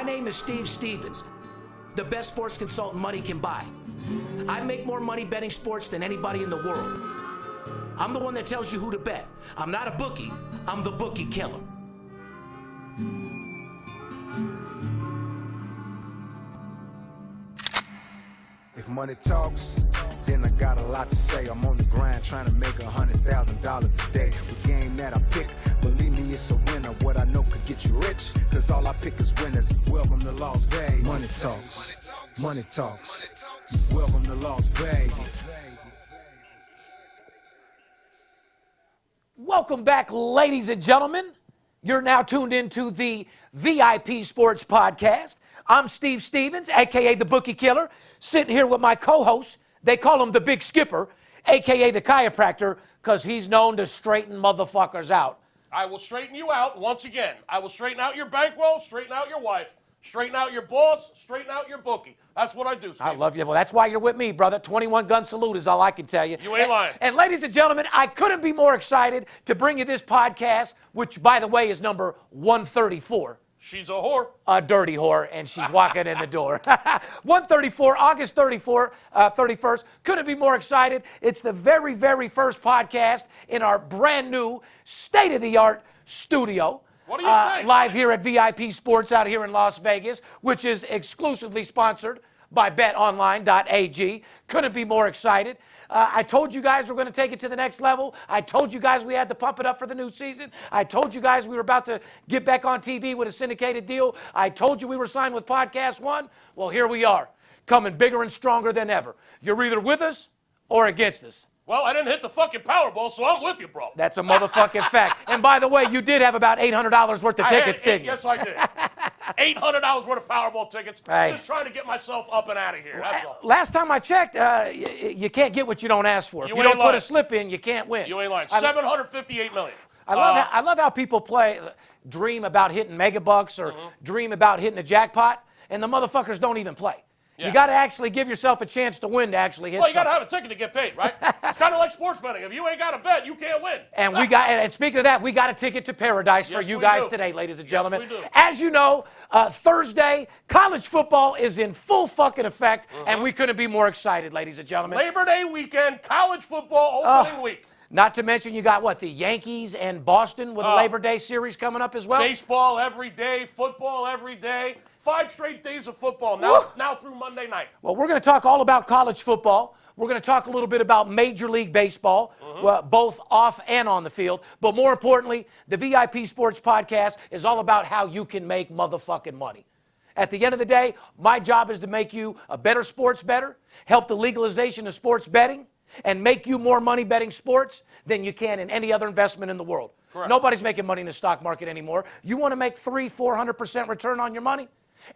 name is Steve Stevens, the best sports consultant money can buy. I make more money betting sports than anybody in the world. I'm the one that tells you who to bet. I'm not a bookie, I'm the Bookie Killer. If money talks, then I got a lot to say. I'm on the grind trying to make $100,000 a day. The game that I pick, believe me, it's a winner. What I know could get you rich, cause all I pick is winners. Welcome to Las Vegas. Money talks, money talks. Welcome to Las Vegas. Welcome back, ladies and gentlemen. You're now tuned into the VIP Sports Podcast. I'm Steve Stevens, a.k.a. the Bookie Killer, sitting here with my co-host. They call him the Big Skipper, a.k.a. the chiropractor, because he's known to straighten motherfuckers out. I will straighten you out once again. I will straighten out your bankroll, straighten out your wife, straighten out your boss, straighten out your bookie. That's what I do, Steve. I love you. Well, that's why you're with me, brother. 21-gun salute is all I can tell you. You ain't lying. And ladies and gentlemen, I couldn't be more excited to bring you this podcast, which, by the way, is number 134. She's a whore. A dirty whore, and she's walking in the door. 134, August 31st. Couldn't be more excited. It's the very, very first podcast in our brand new, state-of-the-art studio. What do you think? Live here at VIP Sports out here in Las Vegas, which is exclusively sponsored by betonline.ag. Couldn't be more excited. I told you guys we're going to take it to the next level. I told you guys we had to pump it up for the new season. I told you guys we were about to get back on TV with a syndicated deal. I told you we were signed with Podcast One. Well, here we are, coming bigger and stronger than ever. You're either with us or against us. Well, I didn't hit the fucking Powerball, so I'm with you, bro. That's a motherfucking fact. And by the way, you did have about $800 worth of tickets, didn't you? Yes, I did. $800 worth of Powerball tickets. Hey. Just trying to get myself up and out of here. That's all. Last time I checked, you can't get what you don't ask for. If you don't put a slip in, you can't win. You ain't lying. $758 million. I love how people dream about hitting megabucks or dream about hitting a jackpot, and the motherfuckers don't even play. Yeah. You got to actually give yourself a chance to win to actually hit. Well, you got to have a ticket to get paid, right? It's kind of like sports betting. If you ain't got a bet, you can't win. And and speaking of that, we got a ticket to paradise for you guys today, ladies and gentlemen. Yes, we do. As you know, Thursday, college football is in full fucking effect, and we couldn't be more excited, ladies and gentlemen. Labor Day weekend, college football opening week. Not to mention you got, the Yankees and Boston with a Labor Day series coming up as well? Baseball every day, football every day. 5 straight days of football, now through Monday night. Well, we're going to talk all about college football. We're going to talk a little bit about Major League Baseball, both off and on the field. But more importantly, the VIP Sports Podcast is all about how you can make motherfucking money. At the end of the day, my job is to make you a better sports bettor, help the legalization of sports betting, and make you more money betting sports than you can in any other investment in the world. Correct. Nobody's making money in the stock market anymore. You want to make 300-400% return on your money?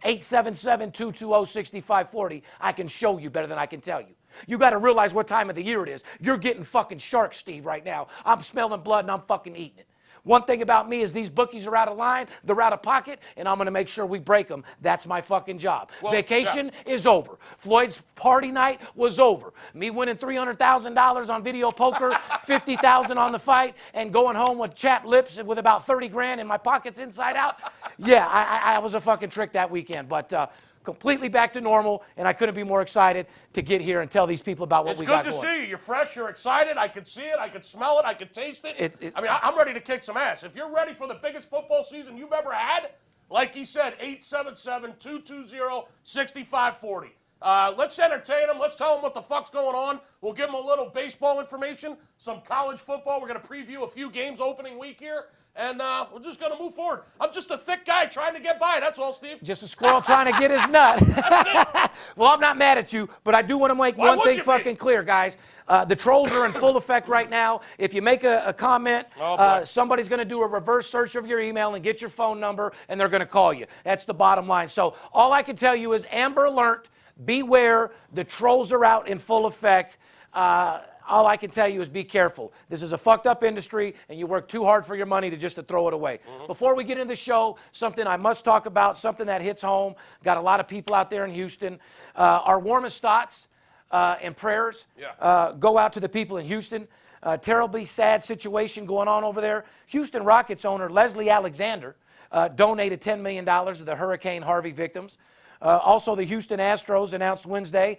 877-220-6540. I can show you better than I can tell you. You got to realize what time of the year it is. You're getting fucking shark, Steve, right now. I'm smelling blood and I'm fucking eating it. One thing about me is these bookies are out of line, they're out of pocket, and I'm going to make sure we break them. That's my fucking job. Well, Vacation is over. Floyd's party night was over. Me winning $300,000 on video poker, $50,000 on the fight, and going home with chapped lips and with about 30 grand in my pockets inside out. Yeah, I was a fucking trick that weekend, but completely back to normal, and I couldn't be more excited to get here and tell these people about what we got going. It's good to see you. You're fresh. You're excited. I can see it. I can smell it. I can taste it. I'm ready to kick some ass. If you're ready for the biggest football season you've ever had, like he said, 877-220-6540. Let's entertain them. Let's tell them what the fuck's going on. We'll give them a little baseball information, some college football. We're going to preview a few games opening week here. And we're just going to move forward. I'm just a thick guy trying to get by. That's all, Steve. Just a squirrel trying to get his nut. Well, I'm not mad at you, but I do want to make one thing fucking clear, guys. The trolls are in full effect right now. If you make a comment, somebody's going to do a reverse search of your email and get your phone number, and they're going to call you. That's the bottom line. So all I can tell you is Amber Alert, beware. The trolls are out in full effect. All I can tell you is be careful. This is a fucked up industry, and you work too hard for your money to throw it away. Before we get into the show, something I must talk about, something that hits home. Got a lot of people out there in Houston. Our warmest thoughts and prayers go out to the people in Houston. Terribly sad situation going on over there. Houston Rockets owner Leslie Alexander donated $10 million to the Hurricane Harvey victims. Also, the Houston Astros announced Wednesday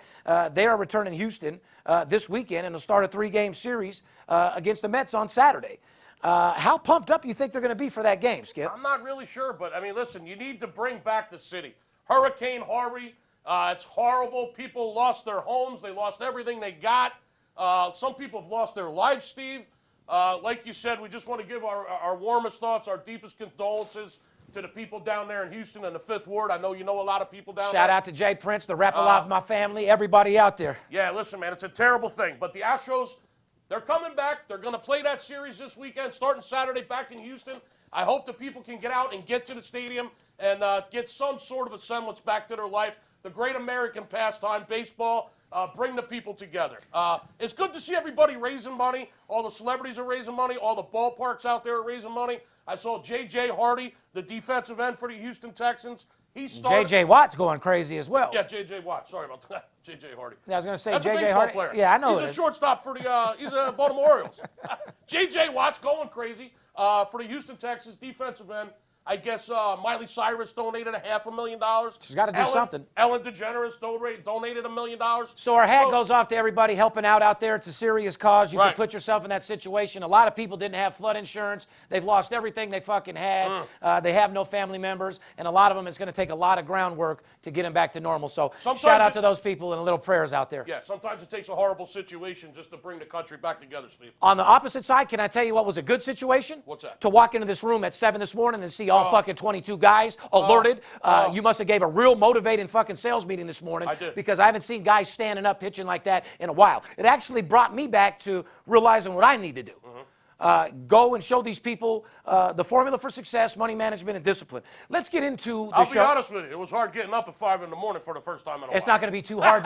they are returning Houston this weekend and will start a 3-game series against the Mets on Saturday. How pumped up you think they're going to be for that game, Skip? I'm not really sure, but, I mean, listen, you need to bring back the city. Hurricane Harvey, it's horrible. People lost their homes. They lost everything they got. Some people have lost their lives, Steve. Like you said, we just want to give our warmest thoughts, our deepest condolences to the people down there in Houston and the 5th Ward. I know you know a lot of people down there. Shout out to Jay Prince, the Rap Alive My Family, everybody out there. Yeah, listen, man, it's a terrible thing. But the Astros, they're coming back. They're going to play that series this weekend, starting Saturday back in Houston. I hope the people can get out and get to the stadium and get some sort of a semblance back to their life. The great American pastime, baseball, bring the people together. It's good to see everybody raising money. All the celebrities are raising money. All the ballparks out there are raising money. I saw J.J. Hardy, the defensive end for the Houston Texans. He started. J.J. Watt's going crazy as well. Yeah, J.J. Watt. Sorry about that. J.J. Hardy. Yeah, I was going to say That's a J.J. baseball Hardy. player. Yeah, I know. He's a shortstop for the. He's a Baltimore Orioles. J.J. Watt's going crazy for the Houston Texans defensive end. I guess Miley Cyrus donated $500,000. She's got to do something. Ellen DeGeneres donated $1 million. So our hat goes off to everybody helping out there. It's a serious cause. You can put yourself in that situation. A lot of people didn't have flood insurance. They've lost everything they fucking had. They have no family members. And a lot of them, it's going to take a lot of groundwork to get them back to normal. So shout out to those people and a little prayers out there. Yeah, sometimes it takes a horrible situation just to bring the country back together, Steve. On the opposite side, can I tell you what was a good situation? What's that? To walk into this room at 7 this morning and see all fucking 22 guys alerted. You must have gave a real motivating fucking sales meeting this morning. I did. Because I haven't seen guys standing up pitching like that in a while. It actually brought me back to realizing what I need to do. Go and show these people the formula for success, money management, and discipline. Let's get into the show. I'll be honest with you. It was hard getting up at 5 in the morning for the first time in a while. It's not going to be too hard.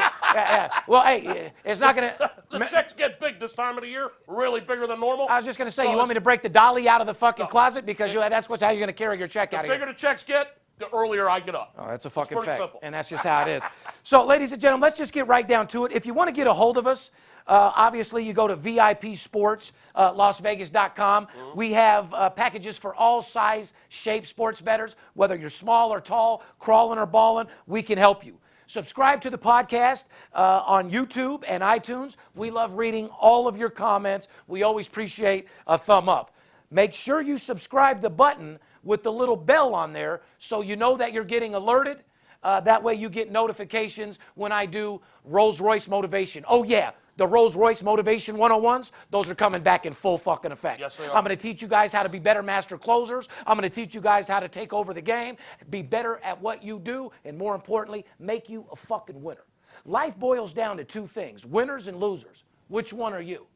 Well, hey, it's not going to. The checks get big this time of the year, really bigger than normal. I was just going to say, So you want me to break the dolly out of the fucking closet? Because that's how you're going to carry your check out of The here. bigger the checks get, the earlier I get up. Oh, that's a fucking It's pretty fact. simple. And that's just how it is. So, ladies and gentlemen, let's just get right down to it. If you want to get a hold of us, obviously you go to VIP Sports, LasVegas.com. We have packages for all size, shape sports bettors. Whether you're small or tall, crawling or balling, we can help you. Subscribe to the podcast on YouTube and iTunes. We love reading all of your comments. We always appreciate a thumb up. Make sure you subscribe the button with the little bell on there so you know that you're getting alerted. That way you get notifications when I do Rolls Royce Motivation. Oh, yeah. The Rolls Royce Motivation 101s, those are coming back in full fucking effect. Yes, they are. I'm going to teach you guys how to be better master closers. I'm going to teach you guys how to take over the game, be better at what you do, and more importantly, make you a fucking winner. Life boils down to 2 things, winners and losers. Which one are you?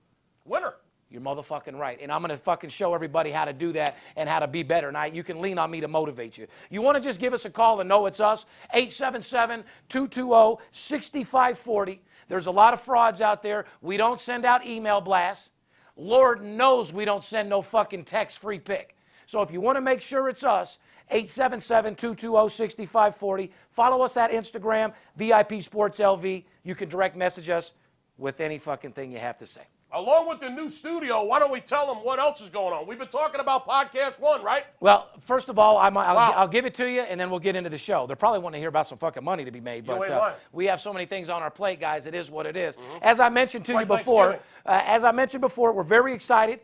Winner. You're motherfucking right. And I'm going to fucking show everybody how to do that and how to be better. And you can lean on me to motivate you. You want to just give us a call and know it's us, 877-220-6540. There's a lot of frauds out there. We don't send out email blasts. Lord knows we don't send no fucking text free pick. So if you want to make sure it's us, 877-220-6540. Follow us at Instagram, VIP Sports LV. You can direct message us with any fucking thing you have to say. Along with the new studio, why don't we tell them what else is going on? We've been talking about Podcast One, right? Well, first of all, I'll give it to you, and then we'll get into the show. They're probably wanting to hear about some fucking money to be made, but we have so many things on our plate, guys. It is what it is. As I mentioned to you before, we're very excited.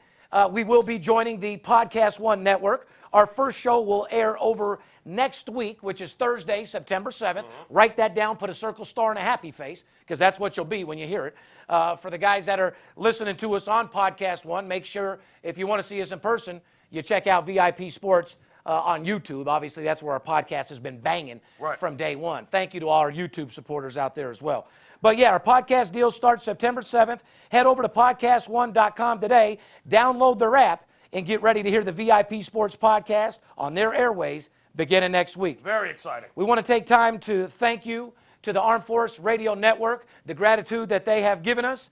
We will be joining the Podcast One network. Our first show will air over next week, which is Thursday, September 7th. Write that down, put a circle star and a happy face, because that's what you'll be when you hear it. For the guys that are listening to us on Podcast One, make sure if you want to see us in person, you check out VIP Sports on YouTube. Obviously, that's where our podcast has been banging from day one. Thank you to all our YouTube supporters out there as well. But yeah, our podcast deal starts September 7th. Head over to podcastone.com today, download their app, and get ready to hear the VIP Sports Podcast on their airways beginning next week. Very exciting. We want to take time to thank you to the Armed Force Radio Network, the gratitude that they have given us.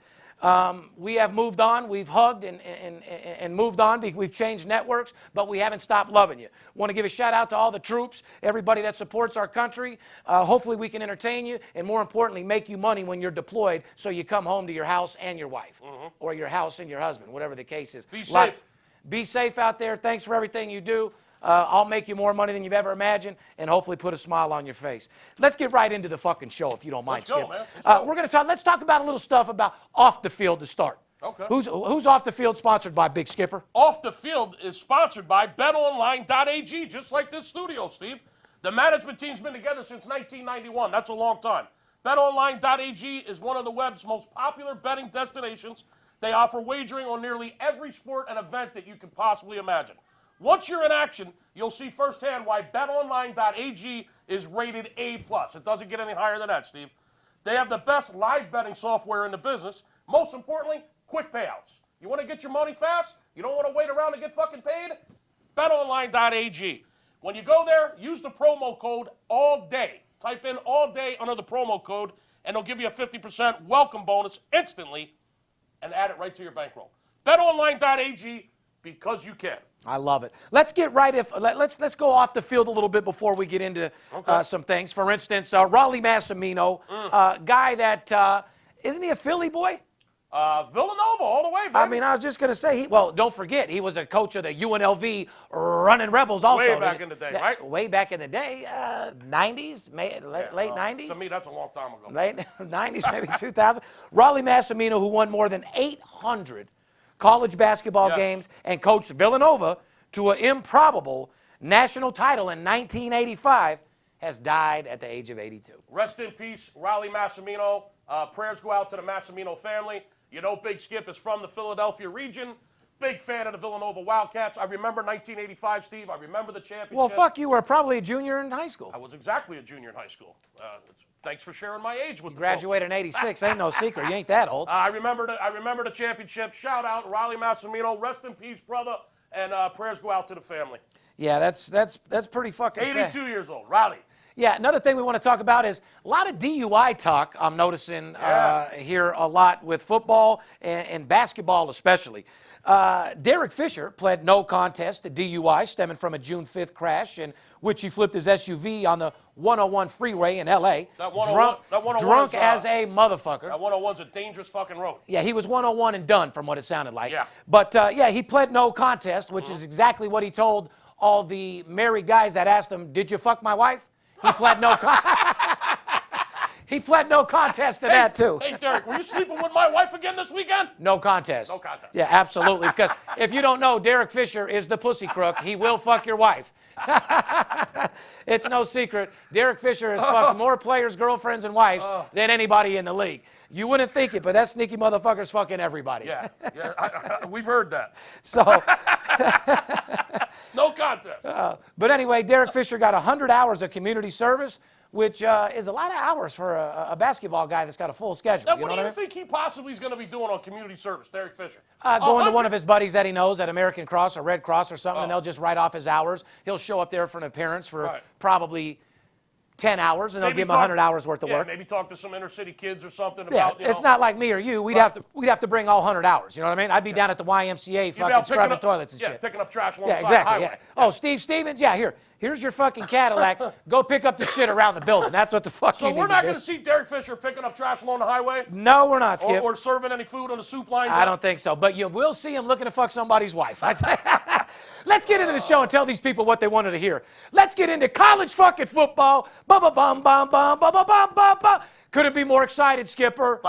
We have moved on. We've hugged and moved on. We've changed networks, but we haven't stopped loving you. Want to give a shout out to all the troops, everybody that supports our country. Hopefully we can entertain you and, more importantly, make you money when you're deployed so you come home to your house and your wife or your house and your husband, whatever the case is. Be safe. Be safe out there. Thanks for everything you do. I'll make you more money than you've ever imagined, and hopefully put a smile on your face. Let's get right into the fucking show, if you don't mind, Let's go, Skip. man. Let's go. We're gonna talk. Let's talk about a little stuff about off the field to start. Okay. Who's off the field sponsored by Big Skipper? Off the Field is sponsored by BetOnline.ag, just like this studio, Steve. The management team's been together since 1991. That's a long time. BetOnline.ag is one of the web's most popular betting destinations. They offer wagering on nearly every sport and event that you could possibly imagine. Once you're in action, you'll see firsthand why BetOnline.ag is rated A+. It doesn't get any higher than that, Steve. They have the best live betting software in the business. Most importantly, quick payouts. You want to get your money fast? You don't want to wait around to get fucking paid? BetOnline.ag. When you go there, use the promo code ALLDAY. Type in all day under the promo code, and they'll give you a 50% welcome bonus instantly and add it right to your bankroll. BetOnline.ag, because you can. I love it. Let's get right. Let's go off the field a little bit before we get into some things. For instance, Raleigh Massimino, guy that isn't he a Philly boy? Villanova all the way, baby. I mean, I was just going to say, don't forget, he was a coach of the UNLV Running Rebels also. Way back in the day, right? Way back in the day, 90s, late 90s? To me, that's a long time ago. Late 90s, maybe 2000. Raleigh Massimino, who won more than 800 college basketball games and coached Villanova to an improbable national title in 1985, has died at the age of 82. Rest in peace, Raleigh Massimino. Prayers go out to the Massimino family. You know Big Skip is from the Philadelphia region. Big fan of the Villanova Wildcats. I remember 1985, Steve. I remember the championship. Well, fuck, you were probably a junior in high school. I was exactly a junior in high school. Thanks for sharing my age with the Graduated in 86. Ain't no secret. You ain't that old. I remember the championship. Shout out Raleigh Massimino. Rest in peace, brother. And prayers go out to the family. Yeah, that's pretty fucking sad. 82 years old, Raleigh. Yeah, another thing we want to talk about is a lot of DUI talk I'm noticing here a lot with football and basketball especially. Derek Fisher pled no contest to DUI stemming from a June 5th crash in which he flipped his SUV on the 101 freeway in L.A. That 101 drunk as a motherfucker. That 101's a dangerous fucking road. Yeah, he was 101 and done from what it sounded like. Yeah. But, he pled no contest, which is exactly what he told all the married guys that asked him, did you fuck my wife? He pled no He pled no contest to that, too. Hey, Derek, were you sleeping with my wife again this weekend? No contest. No contest. Yeah, absolutely. Because if you don't know, Derek Fisher is the pussy crook. He will fuck your wife. It's no secret. Derek Fisher has fucked more players, girlfriends, and wives than anybody in the league. You wouldn't think it, but that sneaky motherfucker's fucking everybody. Yeah, we've heard that. So, no contest. but anyway, Derek Fisher got 100 hours of community service, which is a lot of hours for a basketball guy that's got a full schedule. Now, You what know do you I mean? think he possibly is going to be doing on community service, Derek Fisher? Going to one of his buddies that he knows at American Cross or Red Cross or something, and they'll just write off his hours. He'll show up there for an appearance for probably 10 hours, and they'll give him 100 hours worth of work. Maybe talk to some inner city kids or something Yeah, about, it's not like me or you. We'd have to bring all 100 hours. You know what I mean? I'd be down at the YMCA fucking scrubbing toilets and shit. Yeah, picking up trash along Yeah, the side of the exactly. highway. Yeah. Oh, Steve Stevens? Yeah, here's your fucking Cadillac. Go pick up the shit around the building. That's what the fuck So you need we're not to do. going to see Derek Fisher picking up trash along the highway? No, we're not, Skip. Or serving any food on the soup line? I don't think so. But you will see him looking to fuck somebody's wife. Let's get into the show and tell these people what they wanted to hear. Let's get into college fucking football. Ba-ba-bum-bum-bum-ba-ba-bum-bum-bum. Couldn't be more excited, Skipper.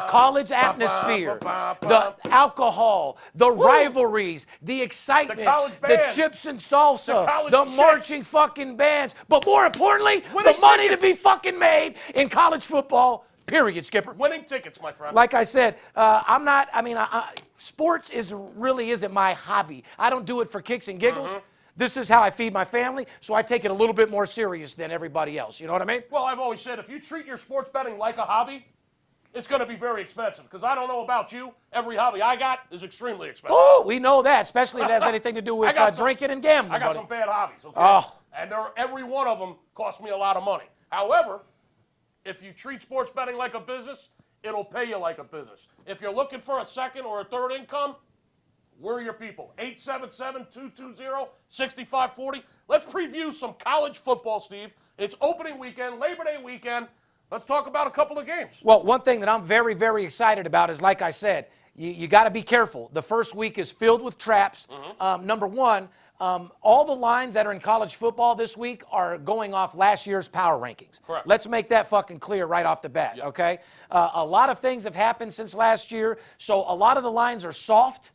College atmosphere, the alcohol, the rivalries, the excitement, The college the bands. chips and salsa, college the chicks. marching fucking bands, but more importantly, Winning the money tickets. to be fucking made in college football, period, Skipper. Winning tickets, my friend. Like I said, sports really isn't my hobby. I don't do it for kicks and giggles. This is how I feed my family, so I take it a little bit more serious than everybody else. You know what I mean? Well, I've always said if you treat your sports betting like a hobby, it's going to be very expensive. Because I don't know about you, every hobby I got is extremely expensive. Oh, we know that, especially if it has anything to do with drinking and gambling. I got buddy. some bad hobbies, okay? Oh. And every one of them cost me a lot of money. However, if you treat sports betting like a business, it'll pay you like a business. If you're looking for a second or a third income, we're your people. 877-220-6540. Let's preview some college football, Steve. It's opening weekend, Labor Day weekend. Let's talk about a couple of games. Well, one thing that I'm very, very excited about is, like I said, you got to be careful. The first week is filled with traps. Number one, all the lines that are in college football this week are going off last year's power rankings. Correct. Let's make that fucking clear right off the bat, okay? A lot of things have happened since last year, so a lot of the lines are soft,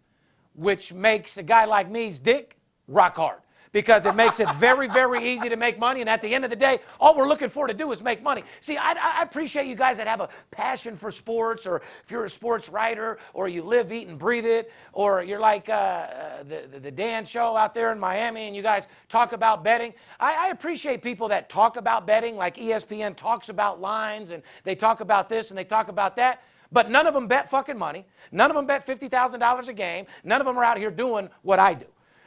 which makes a guy like me's dick rock hard. Because it makes it very, very easy to make money. And at the end of the day, all we're looking for to do is make money. See, I appreciate you guys that have a passion for sports, or if you're a sports writer, or you live, eat, and breathe it, or you're like the Dan show out there in Miami, and you guys talk about betting. I appreciate people that talk about betting, like ESPN talks about lines, and they talk about this, and they talk about that. But none of them bet fucking money. None of them bet $50,000 a game. None of them are out here doing what I do.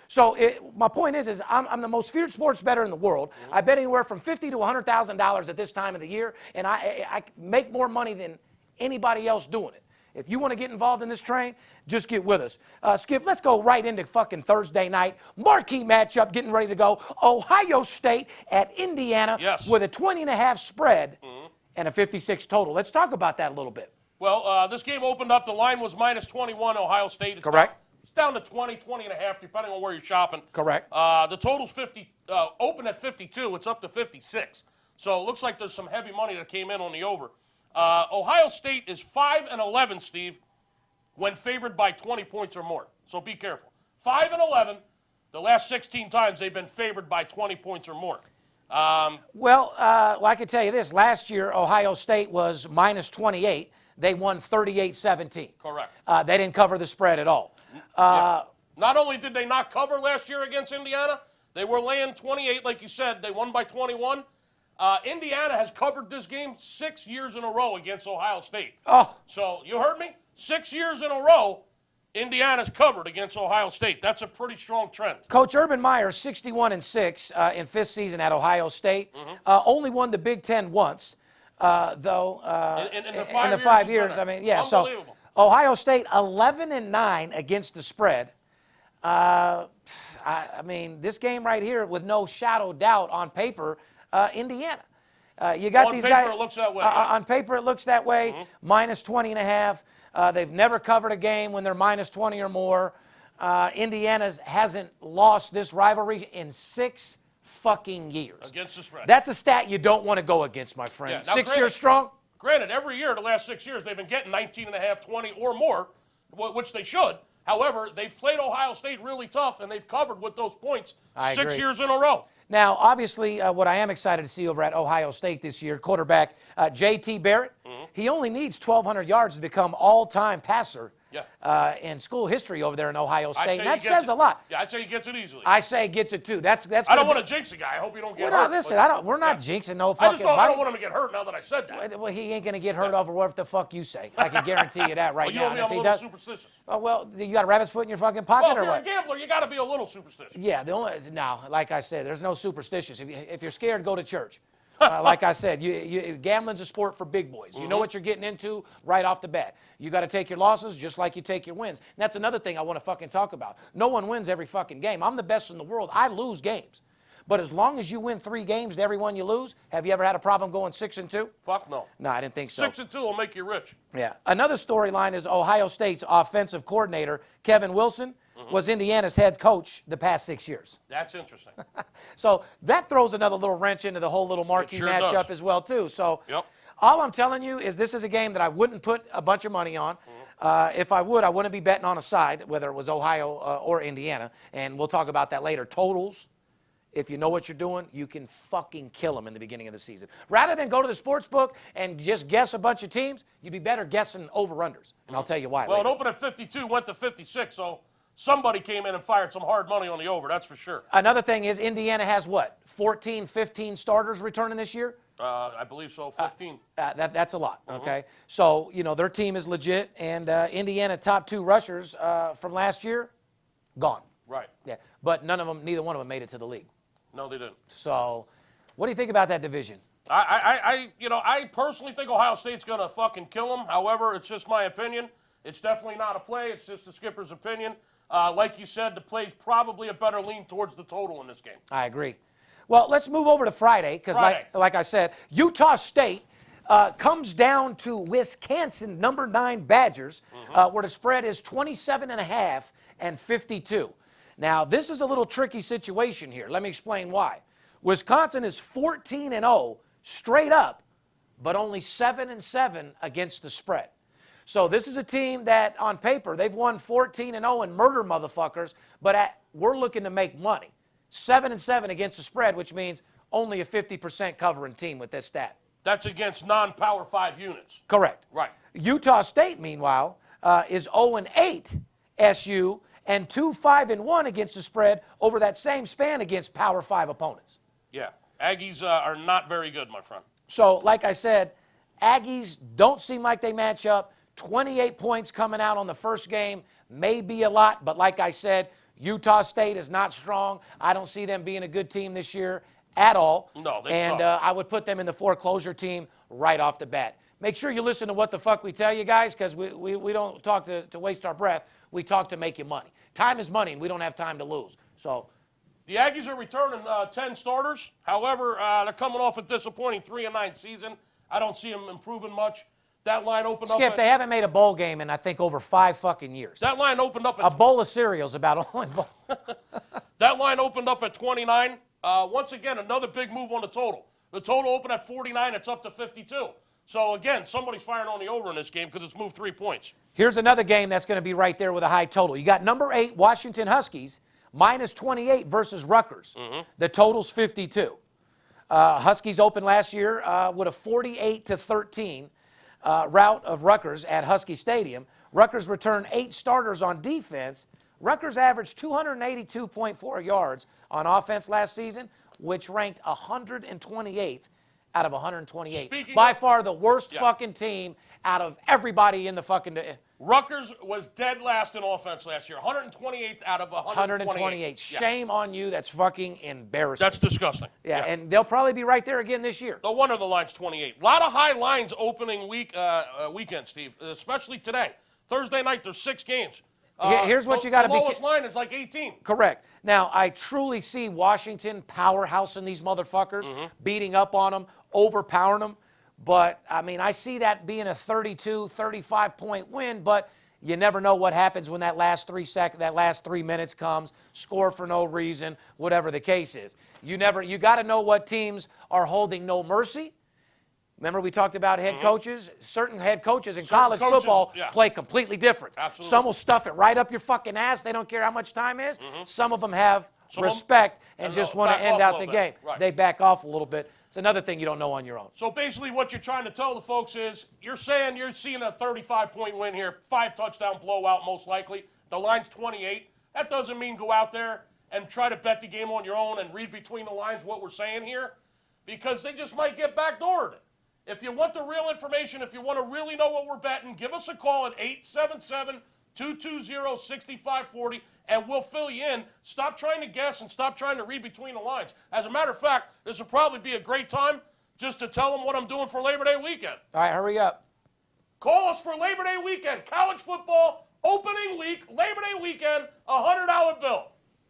So my point is I'm the most feared sports bettor in the world. I bet anywhere from $50,000 to $100,000 at this time of the year, and I make more money than anybody else doing it. If you want to get involved in this train, just get with us. Skip, let's go right into fucking Thursday night. Marquee matchup, getting ready to go. Ohio State at Indiana with a 20.5 spread and a 56 total. Let's talk about that a little bit. Well, this game opened up. The line was -21, Ohio State. Correct. It's down to 20.5, depending on where you're shopping. Correct. The total's open at 52. It's up to 56. So it looks like there's some heavy money that came in on the over. Ohio State is 5-11, Steve, when favored by 20 points or more. So be careful. 5-11. The last 16 times they've been favored by 20 points or more. Well, I can tell you this. Last year, Ohio State was -28. They won 38-17. Correct. They didn't cover the spread at all. Not only did they not cover last year against Indiana, they were laying 28, like you said. They won by 21. Indiana has covered this game 6 years in a row against Ohio State. Oh. So you heard me? 6 years in a row, Indiana's covered against Ohio State. That's a pretty strong trend. Coach Urban Meyer, 61-6 in fifth season at Ohio State. Only won the Big Ten once, though. In the 5 years, I mean, yeah. So Ohio State 11-9 against the spread. I mean, this game right here, with no shadow of doubt on paper, Indiana. You got these guys. On paper, it looks that way. On paper, it looks that way. -20.5. They've never covered a game when they're -20 or more. Indiana hasn't lost this rivalry in 6 fucking years. Against the spread. That's a stat you don't want to go against, my friend. Yeah. Now, 6 years strong. Granted, every year, the last 6 years, they've been getting 19.5, 20 or more, which they should. However, they've played Ohio State really tough, and they've covered with those points 6 years in a row. Now, obviously, what I am excited to see over at Ohio State this year, quarterback J.T. Barrett, he only needs 1,200 yards to become all-time passer in school history over there in Ohio State. And that says a lot. Yeah, I'd say he gets it easily. I say he gets it, too. That's I don't want to jinx a guy. I hope you don't get hurt. Listen, we're not jinxing no fucking I don't want him to get hurt now that I said that. Well, he ain't going to get hurt over what the fuck you say. I can guarantee you that right you now. know me, I'm a little superstitious. Oh, well, you got a rabbit's foot in your fucking pocket Well, or if you're what? a gambler, you got to be a little superstitious. Yeah, no, like I said, there's no superstitious. If you're scared, go to church. Like I said, gambling's a sport for big boys. You know what you're getting into right off the bat. You got to take your losses just like you take your wins. And that's another thing I want to fucking talk about. No one wins every fucking game. I'm the best in the world. I lose games. But as long as you win 3 games to every one you lose, have you ever had a problem going 6-2? Fuck no. No, I didn't think so. 6-2 will make you rich. Yeah. Another storyline is Ohio State's offensive coordinator, Kevin Wilson, was Indiana's head coach the past 6 years. That's interesting. So that throws another little wrench into the whole little marquee matchup as well, too. So all I'm telling you is this is a game that I wouldn't put a bunch of money on. If I would, I wouldn't be betting on a side, whether it was Ohio or Indiana. And we'll talk about that later. Totals. If you know what you're doing, you can fucking kill them in the beginning of the season. Rather than go to the sports book and just guess a bunch of teams, you'd be better guessing over-unders. And I'll tell you why Well, later. it opened at 52, went to 56, so somebody came in and fired some hard money on the over, that's for sure. Another thing is Indiana has what, 14, 15 starters returning this year? I believe so, 15. That's a lot, okay? So, their team is legit, and Indiana top 2 rushers from last year, gone. Right. Yeah, but neither one of them made it to the league. No, they didn't. So, what do you think about that division? I personally think Ohio State's going to fucking kill them. However, it's just my opinion. It's definitely not a play. It's just the skipper's opinion. Like you said, the play's probably a better lean towards the total in this game. I agree. Well, let's move over to Friday because, like I said, Utah State comes down to Wisconsin, number 9 Badgers, where the spread is 27.5 and 52. Now, this is a little tricky situation here. Let me explain why. Wisconsin is 14-0 straight up, but only 7-7 against the spread. So this is a team that, on paper, they've won 14-0 and murder motherfuckers, but we're looking to make money. 7-7 against the spread, which means only a 50% covering team with this stat. That's against non-Power 5 units. Correct. Right. Utah State, meanwhile, is 0-8 SU and 2-5-1 against the spread over that same span against Power 5 opponents. Yeah. Aggies are not very good, my friend. So, like I said, Aggies don't seem like they match up. 28 points coming out on the first game may be a lot, but like I said, Utah State is not strong. I don't see them being a good team this year at all. No, they and suck. I would put them in the foreclosure team right off the bat. Make sure you listen to what the fuck we tell you guys, because we don't talk to waste our breath. We talk to make you money. Time is money, and we don't have time to lose. So the Aggies are returning 10 starters. However, they're coming off a disappointing 3-9 season. I don't see them improving much. That line opened up. Skip, they haven't made a bowl game in, I think, over 5 fucking years. That line opened up. A bowl of cereal's about only bowl. That line opened up at 29. Once again, another big move on the total. The total opened at 49. It's up to 52. So, again, somebody's firing on the over in this game because it's moved 3 points. Here's another game that's going to be right there with a high total. You got number 8, Washington Huskies, minus 28 versus Rutgers. The total's 52. Huskies opened last year with a 48-13 rout of Rutgers at Husky Stadium. Rutgers returned 8 starters on defense. Rutgers averaged 282.4 yards on offense last season, which ranked 128th out of 128. By far the worst fucking team out of everybody in the fucking... Rutgers was dead last in offense last year. 128th out of 128. Shame on you. That's fucking embarrassing. That's disgusting. Yeah, and they'll probably be right there again this year. No wonder the line's 28. A lot of high lines opening weekend, Steve, especially today. Thursday night, there's 6 games. Here's what you got to be... The lowest line is like 18. Correct. Now, I truly see Washington powerhousing these motherfuckers, beating up on them, overpowering them. But, I mean, I see that being a 32, 35-point win, but you never know what happens when that last 3 minutes comes, score for no reason, whatever the case is. You got to know what teams are holding no mercy. Remember we talked about head coaches? Certain head coaches in college football play completely different. Absolutely. Some will stuff it right up your fucking ass. They don't care how much time is. Some of them have respect and just want to end out the game. Right. They back off a little bit. It's another thing you don't know on your own. So basically what you're trying to tell the folks is you're saying you're seeing a 35-point win here, 5-touchdown blowout most likely. The line's 28. That doesn't mean go out there and try to bet the game on your own and read between the lines what we're saying here, because they just might get backdoored. If you want the real information, if you want to really know what we're betting, give us a call at 877-220-6540, and we'll fill you in. Stop trying to guess and stop trying to read between the lines. As a matter of fact, this would probably be a great time just to tell them what I'm doing for Labor Day weekend. All right, hurry up. Call us for Labor Day weekend. College football, opening week, Labor Day weekend, $100 bill.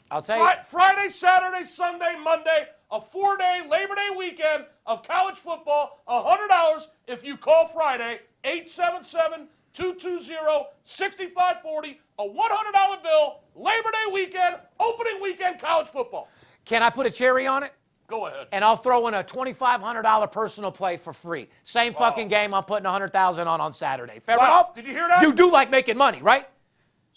I'll tell you. Friday, Saturday, Sunday, Monday, a 4-day Labor Day weekend of college football, $100 if you call Friday, 877-220-6540, a $100 bill, Labor Day weekend, opening weekend college football. Can I put a cherry on it? Go ahead. And I'll throw in a $2,500 personal play for free. Same fucking game I'm putting $100,000 on Saturday. Fair enough? Did you hear that? You do like making money, right?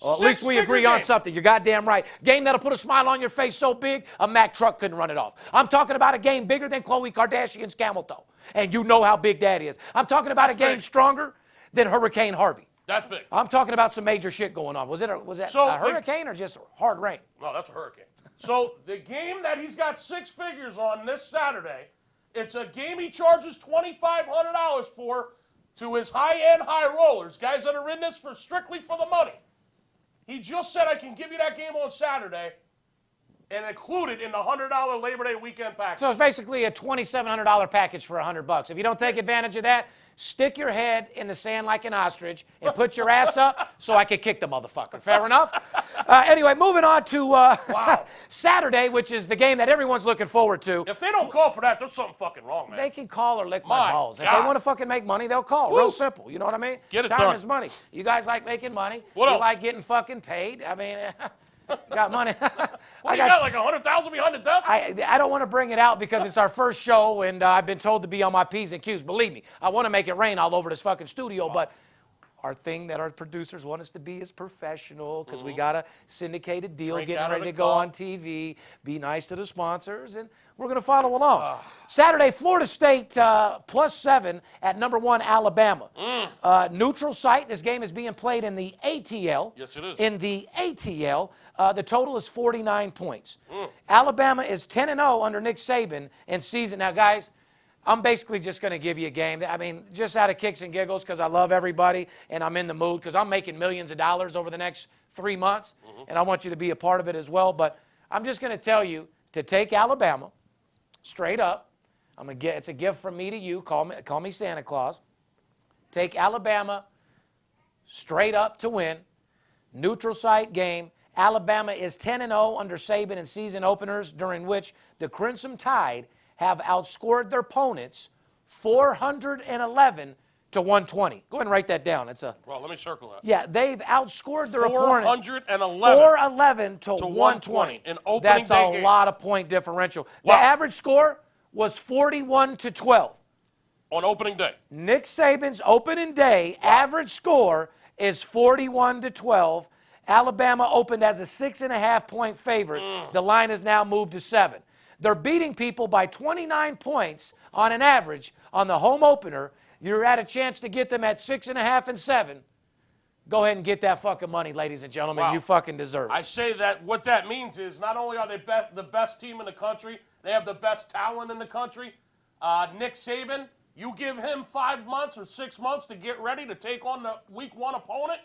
Well, at least we Six-figure agree on game. something. You're goddamn right. Game that'll put a smile on your face so big, a Mack truck couldn't run it off. I'm talking about a game bigger than Khloe Kardashian's camel toe. And you know how big that is. I'm talking about a game big. stronger than Hurricane Harvey. That's big. I'm talking about some major shit going on. Was that a hurricane or just hard rain? No, that's a hurricane. So the game that he's got 6 figures on this Saturday, it's a game he charges $2,500 for to his high-end high rollers, guys that are in this strictly for the money. He just said I can give you that game on Saturday and include it in the $100 Labor Day weekend package. So it's basically a $2,700 package for $100. If you don't take advantage of that, stick your head in the sand like an ostrich and put your ass up so I can kick the motherfucker. Fair enough? Anyway, moving on to Saturday, which is the game that everyone's looking forward to. If they don't call for that, there's something fucking wrong, man. They can call or lick my balls. God. If they want to fucking make money, they'll call. Woo. Real simple. You know what I mean? Get it Time done. is money. You guys like making money. What you else? like getting fucking paid. I mean, got money. What, you got like 100,000 behind the desk? I don't want to bring it out because it's our first show, and I've been told to be on my P's and Q's. Believe me, I want to make it rain all over this fucking studio, but our thing that our producers want us to be is professional because we got a syndicated deal Drink getting out of ready the to go cup. on TV, be nice to the sponsors, and we're going to follow along. Saturday, Florida State +7 at #1 Alabama. Neutral site. This game is being played in the ATL. Yes, it is. In the ATL, the total is 49 points. Alabama is 10-0 under Nick Saban in season. Now, guys, I'm basically just going to give you a game. I mean, just out of kicks and giggles because I love everybody and I'm in the mood because I'm making millions of dollars over the next 3 months, and I want you to be a part of it as well. But I'm just going to tell you to take Alabama straight up. It's a gift from me to you. Call me Santa Claus. Take Alabama straight up to win. Neutral site game. Alabama is 10-0 under Saban in season openers, during which the Crimson Tide have outscored their opponents 411 to 120. Go ahead and write that down. Well, let me circle that. Yeah, they've outscored their opponents 411 to 120. in opening That's day a games. lot of point differential. Wow. The average score was 41 to 12. On opening day. Nick Saban's opening day average score is 41 to 12. Alabama opened as a 6.5 point favorite. The line has now moved to 7. They're beating people by 29 points on an average on the home opener. You're at a chance to get them at 6.5 and 7. Go ahead and get that fucking money, ladies and gentlemen. Wow. You fucking deserve it. I say that what that means is not only are they the best team in the country, they have the best talent in the country. Nick Saban, you give him 5 months or 6 months to get ready to take on the week 1 opponent,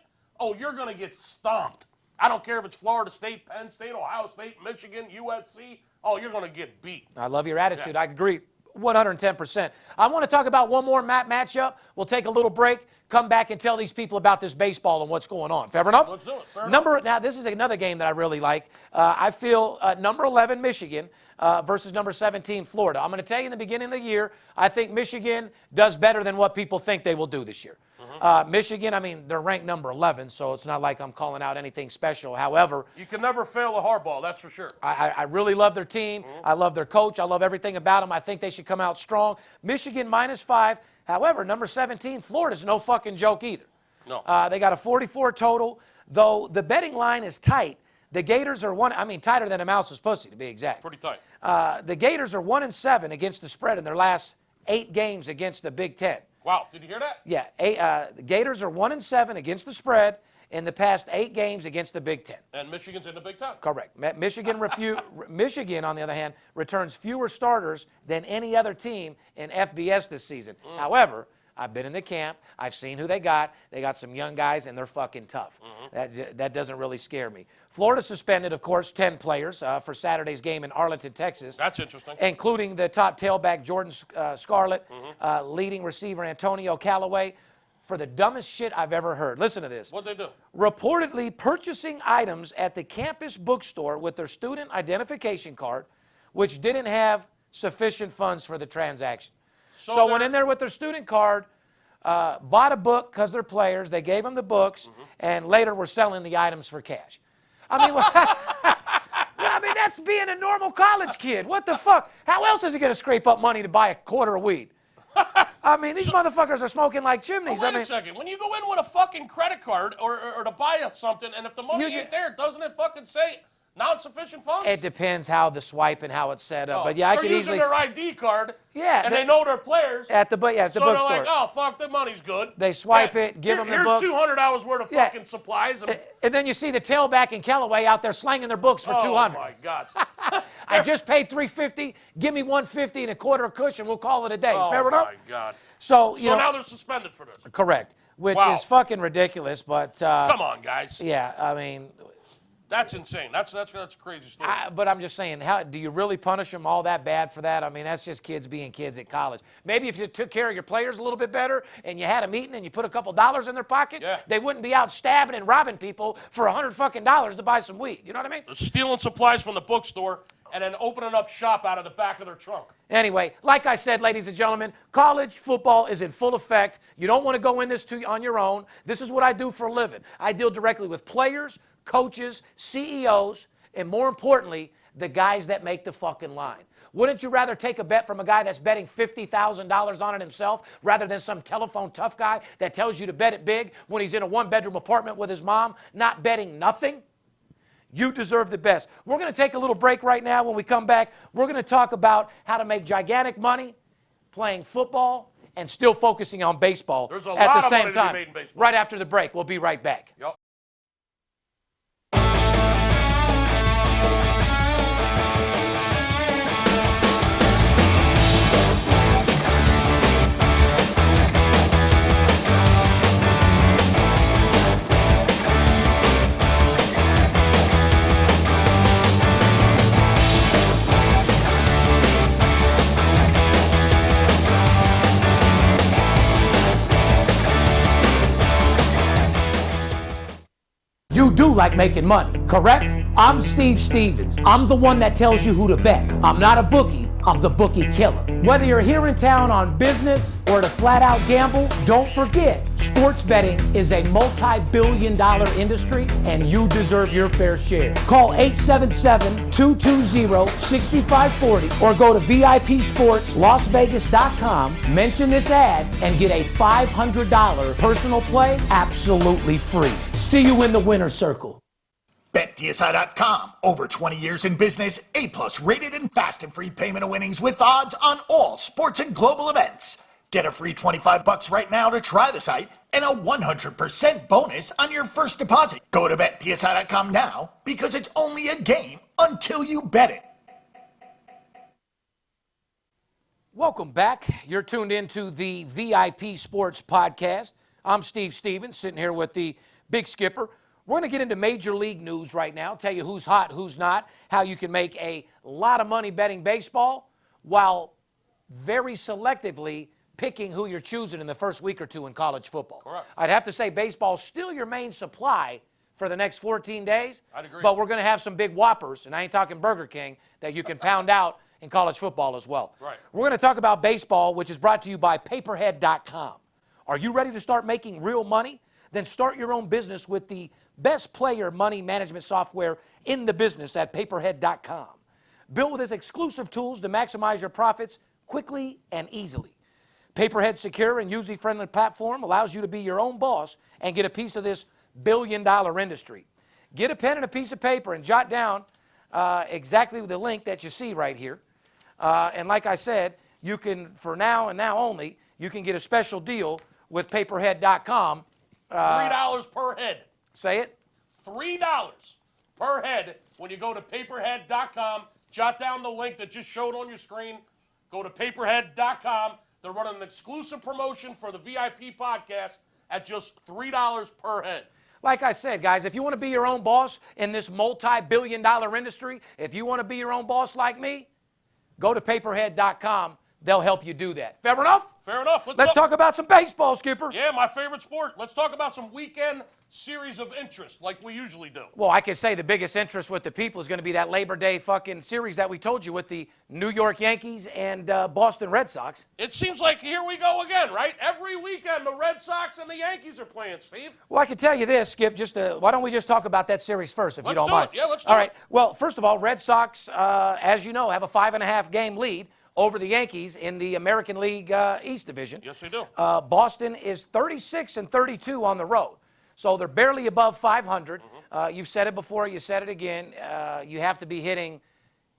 you're going to get stomped. I don't care if it's Florida State, Penn State, Ohio State, Michigan, USC. You're going to get beat. I love your attitude. Yeah. I agree 110%. I want to talk about one more matchup. We'll take a little break, come back and tell these people about this baseball and what's going on. Fair enough? Let's do it. Fair enough. Now, this is another game that I really like. I feel number 11, Michigan, versus number 17, Florida. I'm going to tell you in the beginning of the year, I think Michigan does better than what people think they will do this year. Michigan, I mean, they're ranked number 11, so it's not like I'm calling out anything special. However, You can never fail a hardball, that's for sure. I really love their team. I love their coach. I love everything about them. I think they should come out strong. Michigan -5. However, number 17, Florida's no fucking joke either. No. They got a 44 total, though the betting line is tight. The Gators are tighter than a mouse's pussy, to be exact. Pretty tight. The Gators are 1-7 against the spread in their last 8 games against the Big Ten. Wow, did you hear that? Yeah, the Gators are 1-7 against the spread in the past 8 games against the Big Ten. And Michigan's in the Big Ten. Correct. Michigan, on the other hand, returns fewer starters than any other team in FBS this season. However, I've been in the camp. I've seen who they got. They got some young guys, and they're fucking tough. That doesn't really scare me. Florida suspended, of course, 10 players for Saturday's game in Arlington, Texas. That's interesting. Including the top tailback, Jordan Scarlett, leading receiver, Antonio Callaway, for the dumbest shit I've ever heard. Listen to this. What'd they do? Reportedly purchasing items at the campus bookstore with their student identification card, which didn't have sufficient funds for the transaction. So went in there with their student card, bought a book because they're players. They gave them the books, and later were selling the items for cash. I mean, that's being a normal college kid. What the fuck? How else is he going to scrape up money to buy a quarter of weed? I mean, these motherfuckers are smoking like chimneys. Wait a second. When you go in with a fucking credit card or to buy something, and if the money ain't there, doesn't it fucking say non-sufficient funds? It depends how the swipe and how it's set up. But yeah, I they're could using easily. their ID card. Yeah, and they know their players. At the bookstore. So they're like, oh fuck, the money's good. They swipe it, give them the books. Here's $200 worth of fucking supplies. And then you see the tailback and Callaway out there slanging their books for $200. Oh my God. I just paid $350. Give me $150 and a quarter of cushion. We'll call it a day. Fair enough? Oh my God. So now they're suspended for this. Correct. Which Wow. is fucking ridiculous, but Come on, guys. yeah, I mean, That's insane. That's a crazy story. But I'm just saying, how do you really punish them all that bad for that? I mean, that's just kids being kids at college. Maybe if you took care of your players a little bit better and you had them eating and you put a couple dollars in their pocket, they wouldn't be out stabbing and robbing people for $100 to buy some weed. You know what I mean? They're stealing supplies from the bookstore and then opening up shop out of the back of their trunk. Anyway, like I said, ladies and gentlemen, college football is in full effect. You don't want to go in this on your own. This is what I do for a living. I deal directly with players, coaches, CEOs, and more importantly, the guys that make the fucking line. Wouldn't you rather take a bet from a guy that's betting $50,000 on it himself rather than some telephone tough guy that tells you to bet it big when he's in a one-bedroom apartment with his mom, not betting nothing? You deserve the best. We're going to take a little break right now. When we come back, we're going to talk about how to make gigantic money playing football and still focusing on baseball There's a at lot the of same money to be time. made in baseball. Right after the break. We'll be right back. Yep. You do like making money, correct? I'm Steve Stevens. I'm the one that tells you who to bet. I'm not a bookie. I'm the Bookie Killer. Whether you're here in town on business or to flat out gamble, don't forget, sports betting is a multi-billion-dollar industry and you deserve your fair share. Call 877-220-6540 or go to VIPSportsLasVegas.com, mention this ad, and get a $500 personal play absolutely free. See you in the winner's circle. BetDSI.com. Over 20 years in business, A+ rated and fast and free payment of winnings with odds on all sports and global events. Get a free $25 right now to try the site and a 100% bonus on your first deposit. Go to BetDSI.com now because it's only a game until you bet it. Welcome back. You're tuned into the VIP Sports Podcast. I'm Steve Stevens, sitting here with the Big Skipper. We're going to get into Major League news right now, tell you who's hot, who's not, how you can make a lot of money betting baseball while very selectively picking who you're choosing in the first week or two in college football. Correct. I'd have to say baseball's still your main supply for the next 14 days. I'd agree. But we're going to have some big whoppers, and I ain't talking Burger King, that you can pound out in college football as well. Right. We're going to talk about baseball, which is brought to you by paperhead.com. Are you ready to start making real money? Then start your own business with the best player money management software in the business at paperhead.com. Built with its exclusive tools to maximize your profits quickly and easily. Paperhead's secure and user-friendly platform allows you to be your own boss and get a piece of this billion-dollar industry. Get a pen and a piece of paper and jot down exactly the link that you see right here. And like I said, you can, for now and now only, you can get a special deal with paperhead.com. $3 per head. Say it. $3 per head when you go to paperhead.com. Jot down the link that just showed on your screen. Go to paperhead.com. They're running an exclusive promotion for the VIP podcast at just $3 per head. Like I said, guys, if you want to be your own boss in this multi-billion-dollar industry, if you want to be your own boss like me, go to paperhead.com. They'll help you do that. Fair enough? Fair enough. Let's talk about some baseball, Skipper. Yeah, my favorite sport. Let's talk about some weekend series of interest like we usually do. Well, I can say the biggest interest with the people is going to be that Labor Day fucking series that we told you with the New York Yankees and Boston Red Sox. It seems like here we go again, right? Every weekend the Red Sox and the Yankees are playing, Steve. Well, I can tell you this, Skip. Why don't we just talk about that series first, if you don't mind? Yeah, let's do it. All right. Well, first of all, Red Sox, as you know, have a 5.5 game lead over the Yankees in the American League East Division. Yes, they do. Boston is 36-32 on the road. So they're barely above 500. You've said it before. You said it again. You have to be hitting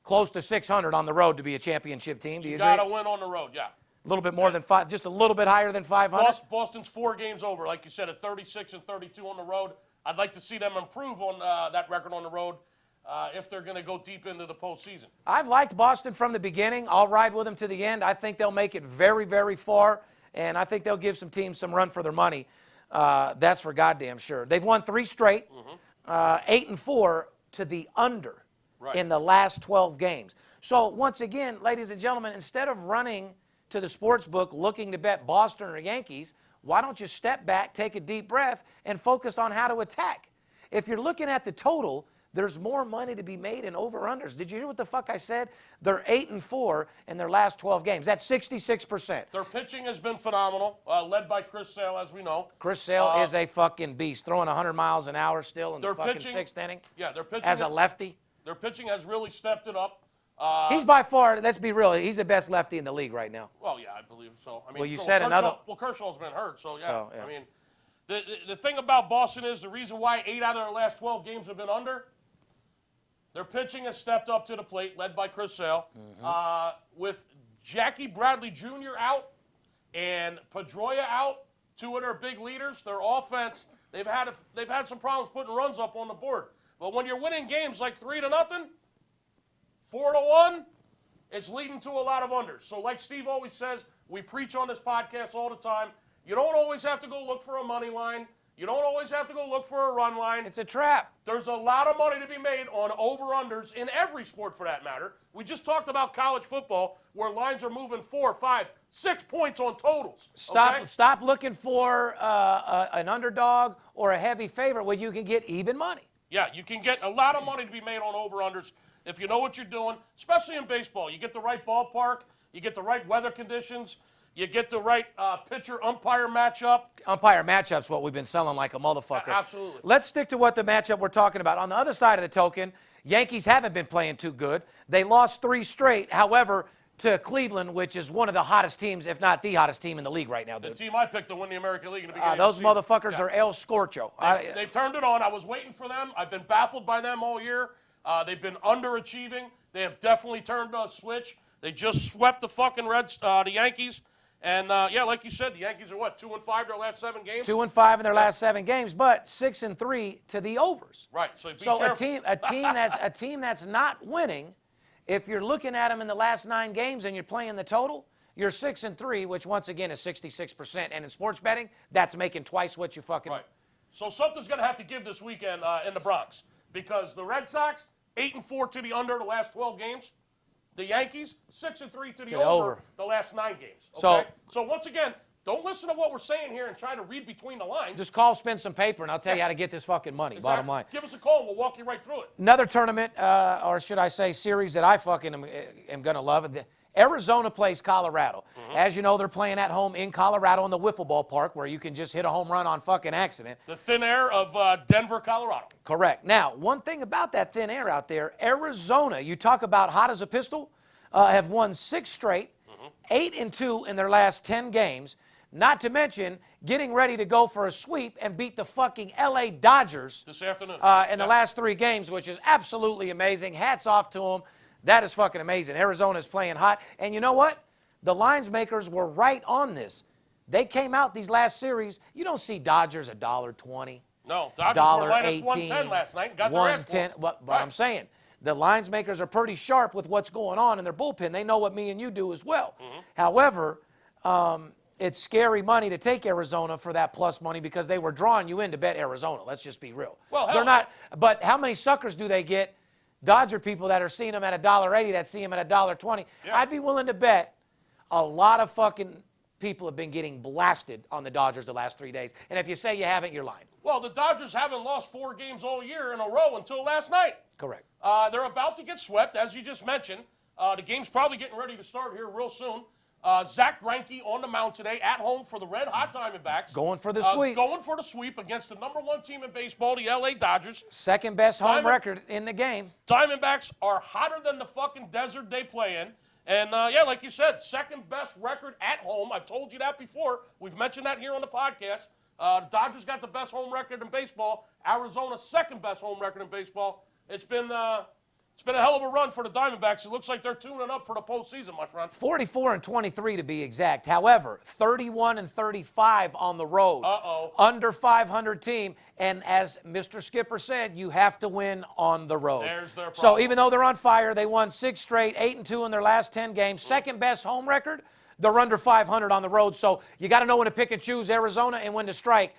close to 600 on the road to be a championship team. Do you agree? Got to win on the road, yeah. A little bit more than five, just a little bit higher than 500. Boston's 4 games over, like you said, at 36-32 on the road. I'd like to see them improve on that record on the road if they're going to go deep into the postseason. I've liked Boston from the beginning. I'll ride with them to the end. I think they'll make it very, very far, and I think they'll give some teams some run for their money. That's for goddamn sure. They've won 3 straight, 8-4 to the under Right. in the last 12 games. So once again, ladies and gentlemen, instead of running to the sports book looking to bet Boston or Yankees, why don't you step back, take a deep breath, and focus on how to attack? If you're looking at the total, there's more money to be made in over-unders. Did you hear what the fuck I said? They're 8-4 in their last 12 games. That's 66%. Their pitching has been phenomenal, led by Chris Sale, as we know. Chris Sale is a fucking beast, throwing 100 miles an hour still in the fucking pitching, sixth inning. Yeah, their pitching as a lefty. Their pitching has really stepped it up. He's by far, let's be real, he's the best lefty in the league right now. Well, yeah, I believe so. I mean, Well, you said another. Well, Kershaw's been hurt, so yeah. So, yeah. I mean, the thing about Boston is the reason why 8 out of their last 12 games have been under. Their pitching has stepped up to the plate, led by Chris Sale, with Jackie Bradley Jr. out and Pedroia out, 2 of their big leaders. Their offense, they've had some problems putting runs up on the board. But when you're winning games like 3-0, 4-1, it's leading to a lot of unders. So like Steve always says, we preach on this podcast all the time. You don't always have to go look for a money line. You don't always have to go look for a run line. It's a trap. There's a lot of money to be made on over-unders in every sport for that matter. We just talked about college football where lines are moving 4, 5, 6 points on totals. Stop looking for an underdog or a heavy favorite where you can get even money. Yeah, you can get a lot of money to be made on over-unders if you know what you're doing, especially in baseball. You get the right ballpark, you get the right weather conditions, you get the right pitcher-umpire matchup. Umpire matchup's what we've been selling like a motherfucker. Absolutely. Let's stick to what the matchup we're talking about. On the other side of the token, Yankees haven't been playing too good. They lost 3 straight, however, to Cleveland, which is one of the hottest teams, if not the hottest team in the league right now, dude. The team I picked to win the American League in the beginning Those of the season. motherfuckers are El Scorcho. They've turned it on. I was waiting for them. I've been baffled by them all year. They've been underachieving. They have definitely turned a switch. They just swept the fucking the Yankees. And, yeah, like you said, the Yankees are, what, 2-5 their last 7 games? 2-5 in their last 7 games, but 6-3 to the overs. Right, so be So careful. a team that's not winning, if you're looking at them in the last 9 games and you're playing the total, you're 6-3, which once again is 66%. And in sports betting, that's making twice what you fucking. Right. So something's going to have to give this weekend in the Bronx because the Red Sox 8-4 to the under the last 12 games. The Yankees 6-3 to the over the last 9 games. Okay? So once again, don't listen to what we're saying here and try to read between the lines. Just call, spend some paper, and I'll tell you how to get this fucking money. Exactly. Bottom line. Give us a call and we'll walk you right through it. Another tournament, or should I say series that I fucking am going to love. Arizona plays Colorado. As you know, they're playing at home in Colorado in the wiffle ball park where you can just hit a home run on fucking accident. The thin air of Denver, Colorado. Correct. Now, one thing about that thin air out there, Arizona, you talk about hot as a pistol, have won 6 straight, 8-2 in their last 10 games. Not to mention getting ready to go for a sweep and beat the fucking LA Dodgers this afternoon in the last 3 games, which is absolutely amazing. Hats off to them. That is fucking amazing. Arizona's playing hot. And you know what? The lines makers were right on this. They came out these last series. You don't see Dodgers $1.20. No, Dodgers were minus 110 last night and got their ass whooped. But I'm saying, the lines makers are pretty sharp with what's going on in their bullpen. They know what me and you do as well. However, it's scary money to take Arizona for that plus money because they were drawing you in to bet Arizona. Let's just be real. Well, they're not. But how many suckers do they get? Dodger people that are seeing them at $1.80 that see them at $1.20. Yeah. I'd be willing to bet a lot of fucking people have been getting blasted on the Dodgers the last 3 days. And if you say you haven't, you're lying. Well, the Dodgers haven't lost 4 games all year in a row until last night. Correct. They're about to get swept, as you just mentioned. The game's probably getting ready to start here real soon. Zach Greinke on the mound today at home for the Red Hot Diamondbacks. Going for the sweep. Going for the sweep against the #1 team in baseball, the LA Dodgers. Second best home record in the game. Diamondbacks are hotter than the fucking desert they play in. And, yeah, like you said, second best record at home. I've told you that before. We've mentioned that here on the podcast. The Dodgers got the best home record in baseball. Arizona's second best home record in baseball. It's been a hell of a run for the Diamondbacks. It looks like they're tuning up for the postseason, my friend. 44-23 to be exact. However, 31-35 on the road. Uh-oh. Under 500 team. And as Mr. Skipper said, you have to win on the road. There's their So problem. even though they're on fire, they won 6 straight, 8-2 in their last 10 games. Second best home record. They're under 500 on the road. So you got to know when to pick and choose Arizona and when to strike.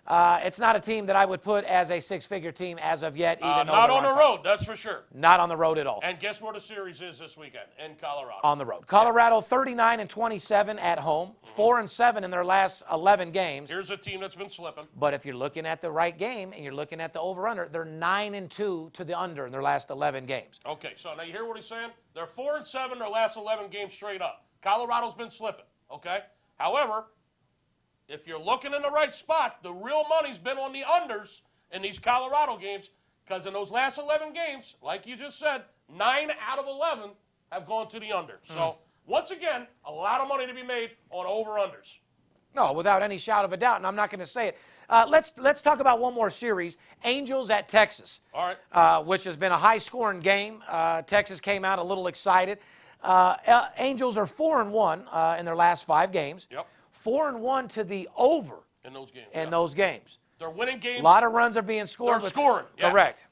It's not a team that I would put as a six-figure team as of yet. Even though not they're on the road, that's for sure. Not on the road at all. And guess where the series is this weekend? In Colorado. On the road. Colorado 39-27 at home, 4-7 in their last 11 games. Here's a team that's been slipping. But if you're looking at the right game and you're looking at the over/under, they're 9-2 to the under in their last 11 games. Okay, so now you hear what he's saying? They're 4-7 their last 11 games straight up. Colorado's been slipping, okay? However, if you're looking in the right spot, the real money's been on the unders in these Colorado games, because in those last 11 games, like you just said, 9 out of 11 have gone to the under. So, once again, a lot of money to be made on over-unders. No, without any shadow of a doubt, and I'm not going to say it. Let's talk about one more series, Angels at Texas. All right. Which has been a high-scoring game. Texas came out a little excited. Angels are 4-1 in their last 5 games. Yep. 4-1 to the over In those games. in those games. They're winning games. A lot of runs are being scored. They're scoring. Yeah. Correct.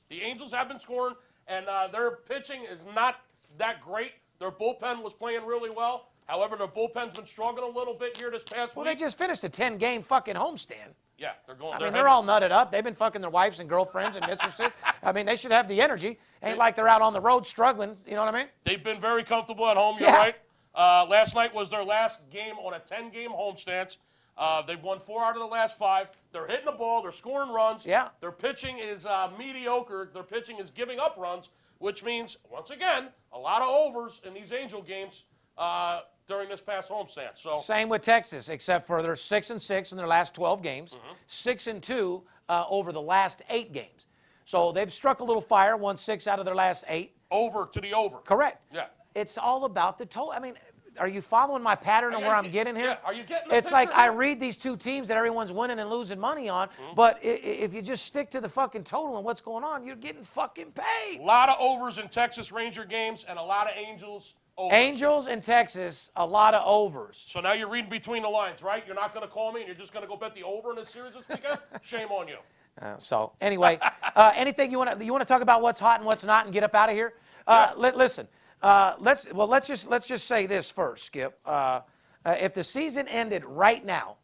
The Angels have been scoring, and their pitching is not that great. Their bullpen was playing really well. However, their bullpen's been struggling a little bit here this past Well, week. they just finished a 10-game fucking homestand. Yeah, they're going. I mean, they're all nutted up. They've been fucking their wives and girlfriends and mistresses. I mean, they should have the energy. Ain't like they're out on the road struggling. You know what I mean? They've been very comfortable at home. You're Yeah. right. Last night was their last game on a 10-game homestand. They've won 4 out of the last 5. They're hitting the ball. They're scoring runs. Yeah. Their pitching is mediocre. Their pitching is giving up runs, which means, once again, a lot of overs in these Angel games during this past homestand. So Same with Texas, except for they're 6-6 in their last 12 games, 6-2 over the last 8 games. So they've struck a little fire, won 6 out of their last 8. over to the over. Correct. Yeah. It's all about the total. I mean, are you following my pattern of where I'm getting here? Yeah, are you getting the It's like picture I here? read these 2 teams that everyone's winning and losing money on, but if you just stick to the fucking total and what's going on, you're getting fucking paid. A lot of overs in Texas Ranger games and a lot of Angels overs. Angels in Texas, a lot of overs. So now you're reading between the lines, right? You're not going to call me and you're just going to go bet the over in this series this weekend? Shame on you. So anyway, anything you want to talk about what's hot and what's not and get up out of here? Listen, let's just say this first, Skip. If the season ended right now,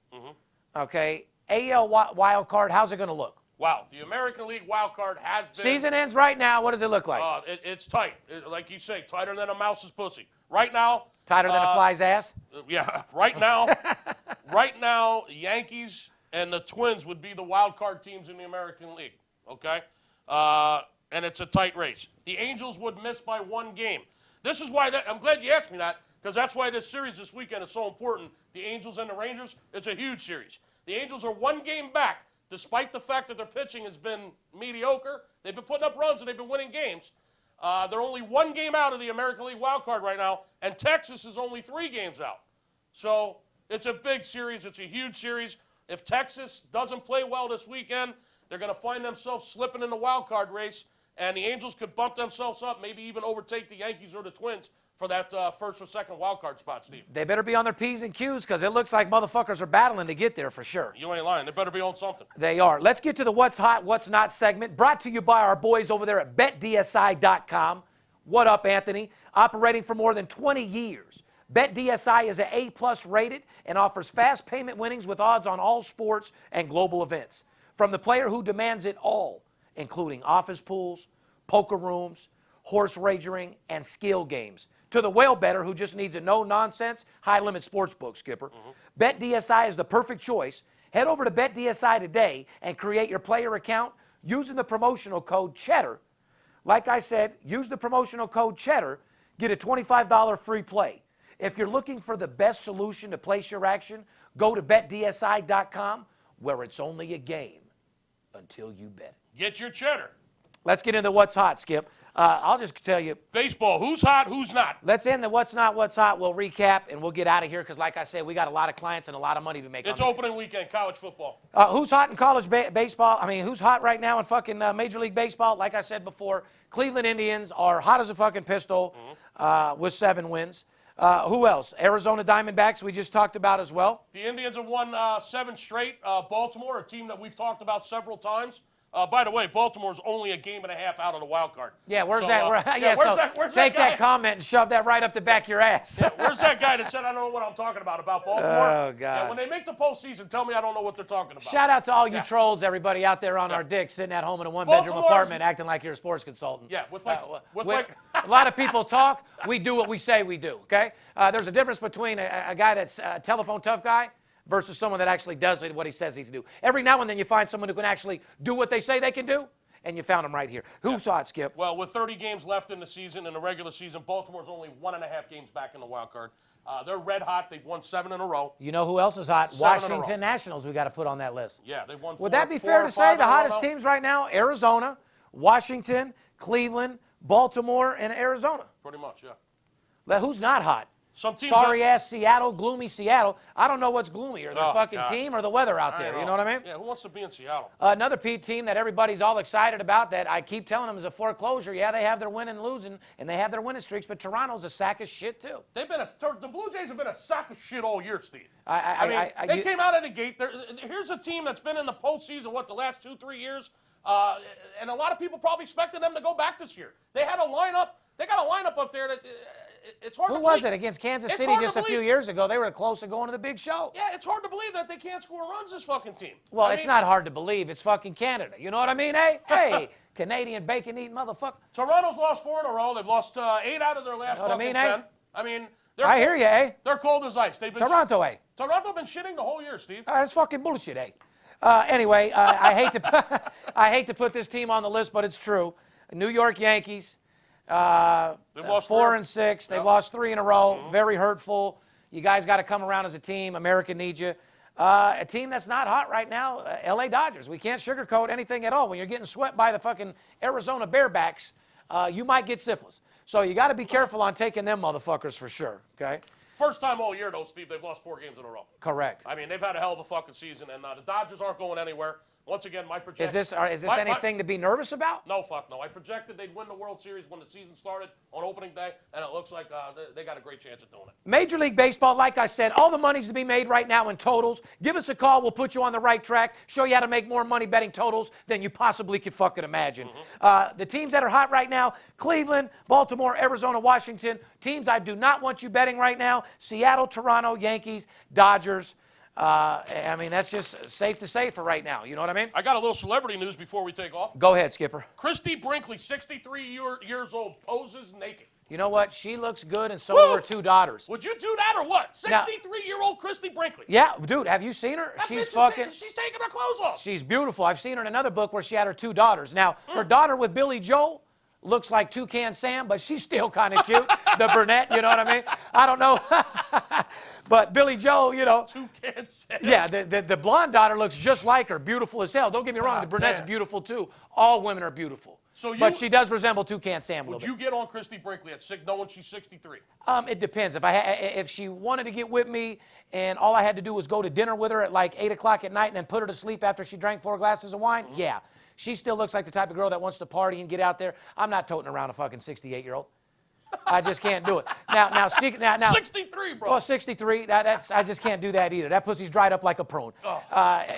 okay, AL wild card, how's it going to look? Wow, the American League wild card has been. Season ends right now. What does it look like? It's tight. Like you say, tighter than a mouse's pussy. Right now. Tighter than a fly's ass? Yeah, right now. Yankees and the Twins would be the wild card teams in the American League. Okay? And it's a tight race. The Angels would miss by 1 game. This is why I'm glad you asked me that, because that's why this series this weekend is so important. The Angels and the Rangers, it's a huge series. The Angels are 1 game back, despite the fact that their pitching has been mediocre. They've been putting up runs and they've been winning games. They're only 1 game out of the American League wild card right now, and Texas is only 3 games out. So it's a big series. It's a huge series. If Texas doesn't play well this weekend, they're going to find themselves slipping in the wild card race, and the Angels could bump themselves up, maybe even overtake the Yankees or the Twins for that first or second wild card spot, Steve. They better be on their P's and Q's because it looks like motherfuckers are battling to get there for sure. You ain't lying. They better be on something. They are. Let's get to the What's Hot, What's Not segment, brought to you by our boys over there at BetDSI.com. What up, Anthony? Operating for more than 20 years. BetDSI is an A+ rated and offers fast payment winnings with odds on all sports and global events. From the player who demands it all, including office pools, poker rooms, horse wagering, and skill games, to the whale bettor who just needs a no-nonsense, high-limit sports book, Skipper. BetDSI is the perfect choice. Head over to BetDSI today and create your player account using the promotional code CHEDDAR. Like I said, use the promotional code CHEDDAR, get a $25 free play. If you're looking for the best solution to place your action, go to BetDSI.com, where it's only a game until you bet it. Get your cheddar. Let's get into what's hot, Skip. I'll just tell you. Baseball, who's hot, who's not? Let's end the what's not, what's hot. We'll recap, and we'll get out of here because, like I said, we got a lot of clients and a lot of money to make. It's on this. opening weekend, college football. Who's hot in college baseball? I mean, who's hot right now in fucking Major League Baseball? Like I said before, Cleveland Indians are hot as a fucking pistol with 7 wins. Who else? Arizona Diamondbacks, we just talked about as well. The Indians have won 7 straight. Baltimore, a team that we've talked about several times. By the way, Baltimore's only a game and a half out of the wild card. Yeah, where's So, that? Where's take that that comment and shove that right up the back of your ass. Yeah, where's that guy that said I don't know what I'm talking about Baltimore? Oh, God. Yeah, when they make the postseason, tell me I don't know what they're talking about. Shout out to all you trolls, everybody out there on our dicks sitting at home in a one-bedroom apartment acting like you're a sports consultant. Yeah, with a lot of people talk. We do what we say we do, okay? There's a difference between a guy that's a telephone tough guy versus someone that actually does what he says he can do. Every now and then you find someone who can actually do what they say they can do, and you found them right here. Who saw it, Skip? Well, with 30 games left in the season, in the regular season, Baltimore's only 1.5 games back in the wild card. They're red hot. They've won 7 in a row. You know who else is hot? 7 in a row. Washington Nationals we got to put on that list. Yeah, they've won Would that be fair to say the hottest teams right now? Arizona, Washington, Cleveland, Baltimore, and Arizona. Pretty much, yeah. Who's not hot? Some teams Sorry-ass Seattle, gloomy Seattle. I don't know what's gloomier, the team or the weather out there. You know what I mean? Yeah, who wants to be in Seattle? Another team that everybody's all excited about that I keep telling them is a foreclosure. Yeah, they have their winning and losing, and they have their winning streaks, but Toronto's a sack of shit, too. The Blue Jays have been a sack of shit all year, Steve. They came out of the gate. Here's a team that's been in the postseason, the last 2-3 years, and a lot of people probably expected them to go back this year. They had a lineup. They got a lineup up there that it's hard to believe. Who was it against Kansas City just a few years ago? They were close to going to the big show. Yeah, it's hard to believe that they can't score runs, this fucking team. Well, it's not hard to believe. It's fucking Canada. You know what I mean, eh? Hey, Canadian bacon-eating motherfucker. Toronto's lost 4 in a row. They've lost 8 out of their last 10. I mean, I hear you, eh? They're cold as ice. They've been Toronto, eh? Toronto been shitting the whole year, Steve. That's fucking bullshit, eh? Anyway, I hate to put this team on the list, but it's true. New York Yankees. They've lost 4 and 6. They've lost 3 in a row. Very hurtful. You guys got to come around as a team. America needs you. A team that's not hot right now, LA Dodgers. We can't sugarcoat anything at all. When you're getting swept by the fucking Arizona Bearbacks, you might get syphilis. So you got to be careful on taking them motherfuckers for sure, okay? First time all year, though, Steve, they've lost 4 games in a row. Correct. I mean, they've had a hell of a fucking season, and the Dodgers aren't going anywhere. Once again, my projection. Is this anything to be nervous about? No, fuck no. I projected they'd win the World Series when the season started on opening day, and it looks like they got a great chance at doing it. Major League Baseball, like I said, all the money's to be made right now in totals. Give us a call. We'll put you on the right track, show you how to make more money betting totals than you possibly could fucking imagine. The teams that are hot right now, Cleveland, Baltimore, Arizona, Washington. Teams I do not want you betting right now, Seattle, Toronto, Yankees, Dodgers. I mean, that's just safe to say for right now. You know what I mean? I got a little celebrity news before we take off. Go ahead, Skipper. Christy Brinkley, 63 years old, poses naked. You know what? She looks good, and so do her 2 daughters. Would you do that or what? 63-year-old Christy Brinkley. Yeah, dude, have you seen her? She's taking her clothes off. She's beautiful. I've seen her in another book where she had her 2 daughters. Now, her daughter with Billy Joel looks like Toucan Sam, but she's still kind of cute. The brunette, you know what I mean? I don't know. But Billy Joel, you know. Toucan Sam. Yeah, the blonde daughter looks just like her, beautiful as hell. Don't get me wrong, the brunette's beautiful too. All women are beautiful. But she does resemble Toucan Sam a little bit. Would you get on Christy Brinkley at knowing she's 63? It depends. If she wanted to get with me and all I had to do was go to dinner with her at like 8 o'clock at night and then put her to sleep after she drank 4 glasses of wine, yeah. She still looks like the type of girl that wants to party and get out there. I'm not toting around a fucking 68-year-old. I just can't do it. Now, 63, bro. Well, 63. I just can't do that either. That pussy's dried up like a prune.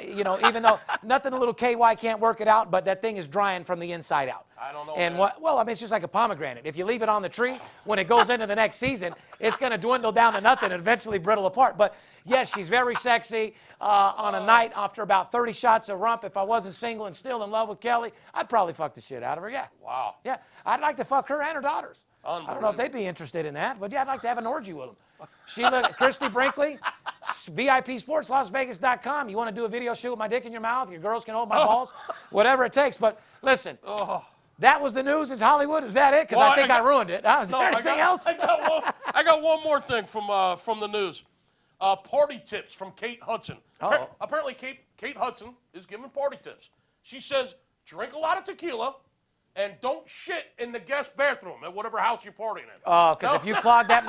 You know, even though nothing a little KY can't work it out, but that thing is drying from the inside out. I don't know. And well, I mean, it's just like a pomegranate. If you leave it on the tree, when it goes into the next season, it's going to dwindle down to nothing and eventually brittle apart. But yes, she's very sexy. On a night after about 30 shots of rump, if I wasn't single and still in love with Kelly, I'd probably fuck the shit out of her. Yeah. Wow. Yeah. I'd like to fuck her and her daughters. I don't know if they'd be interested in that, but yeah, I'd like to have an orgy with them. Christy Brinkley, VIPSportsLasVegas.com. You want to do a video shoot with my dick in your mouth? Your girls can hold my balls, whatever it takes. But listen, that was the news. Is Hollywood? Is that it? Because I think I ruined it. Is there anything else? I got one more thing from the news. Party tips from Kate Hudson. Apparently, Kate Hudson is giving party tips. She says, drink a lot of tequila. And don't shit in the guest bathroom at whatever house you're partying in. Oh, because if you clog that,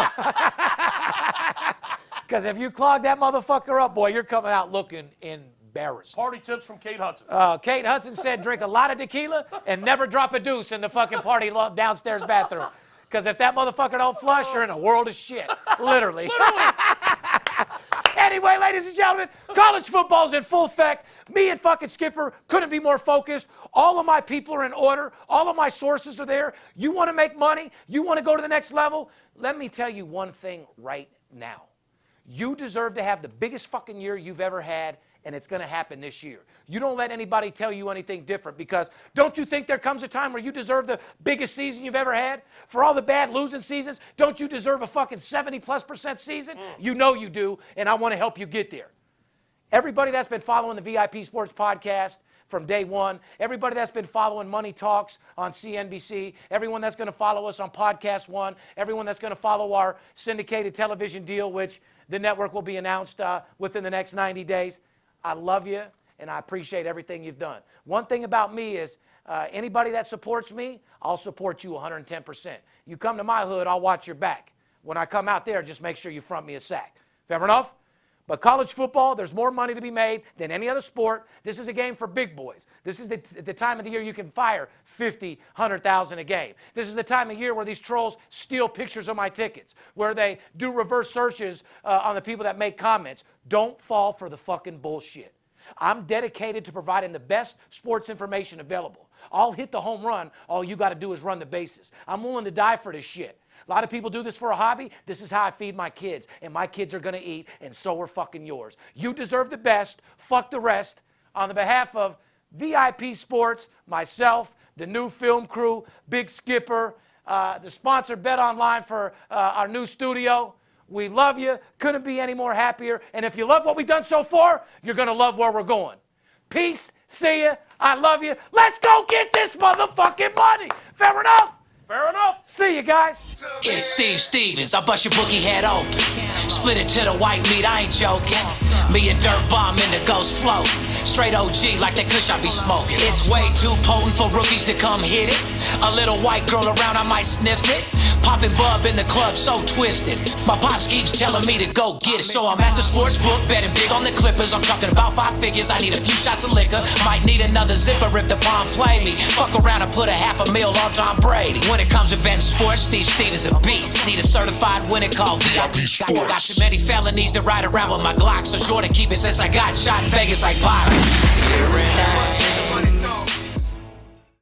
motherfucker up, boy, you're coming out looking embarrassed. Party tips from Kate Hudson. Kate Hudson said, drink a lot of tequila and never drop a deuce in the fucking party downstairs bathroom. Because if that motherfucker don't flush, you're in a world of shit. Literally. Anyway, ladies and gentlemen, college football's in full effect. Me and fucking Skipper couldn't be more focused. All of my people are in order. All of my sources are there. You want to make money? You want to go to the next level? Let me tell you one thing right now. You deserve to have the biggest fucking year you've ever had, and it's going to happen this year. You don't let anybody tell you anything different, because don't you think there comes a time where you deserve the biggest season you've ever had? For all the bad losing seasons, don't you deserve a fucking 70+% season? You know you do, and I want to help you get there. Everybody that's been following the VIP Sports Podcast from day one, everybody that's been following Money Talks on CNBC, everyone that's going to follow us on Podcast One, everyone that's going to follow our syndicated television deal, which the network will be announced within the next 90 days. I love you, and I appreciate everything you've done. One thing about me is anybody that supports me, I'll support you 110%. You come to my hood, I'll watch your back. When I come out there, just make sure you front me a sack. Fair enough? But college football, there's more money to be made than any other sport. This is a game for big boys. This is the time of the year you can fire 50, 100,000 a game. This is the time of year where these trolls steal pictures of my tickets, where they do reverse searches on the people that make comments. Don't fall for the fucking bullshit. I'm dedicated to providing the best sports information available. I'll hit the home run. All you got to do is run the bases. I'm willing to die for this shit. A lot of people do this for a hobby. This is how I feed my kids, and my kids are going to eat, and so are fucking yours. You deserve the best. Fuck the rest. On the behalf of VIP Sports, myself, the new film crew, Big Skipper, the sponsor Bet Online for our new studio, we love you. Couldn't be any more happier. And if you love what we've done so far, you're going to love where we're going. Peace. See ya. I love you. Let's go get this motherfucking money. Fair enough? Fair enough. See you guys. It's Steve Stevens, I bust your bookie head open. Split it to the white meat, I ain't joking. Me and Dirt Bomb in the ghost float. Straight OG like that kush I be smoking. It's way too potent for rookies to come hit it. A little white girl around, I might sniff it. Popping bub in the club, so twisted. My pops keeps telling me to go get it. So I'm at the sports book, betting big on the Clippers. I'm talking about 5 figures, I need a few shots of liquor. Might need another zipper if the palm play me. Fuck around and put $500,000 on Tom Brady. When it comes to betting sports, Steve Stevens a beast. Need a certified winner called VIP Sports. Got too many felonies to ride around with my Glock, so sure to keep it since I got shot in Vegas like Bobby.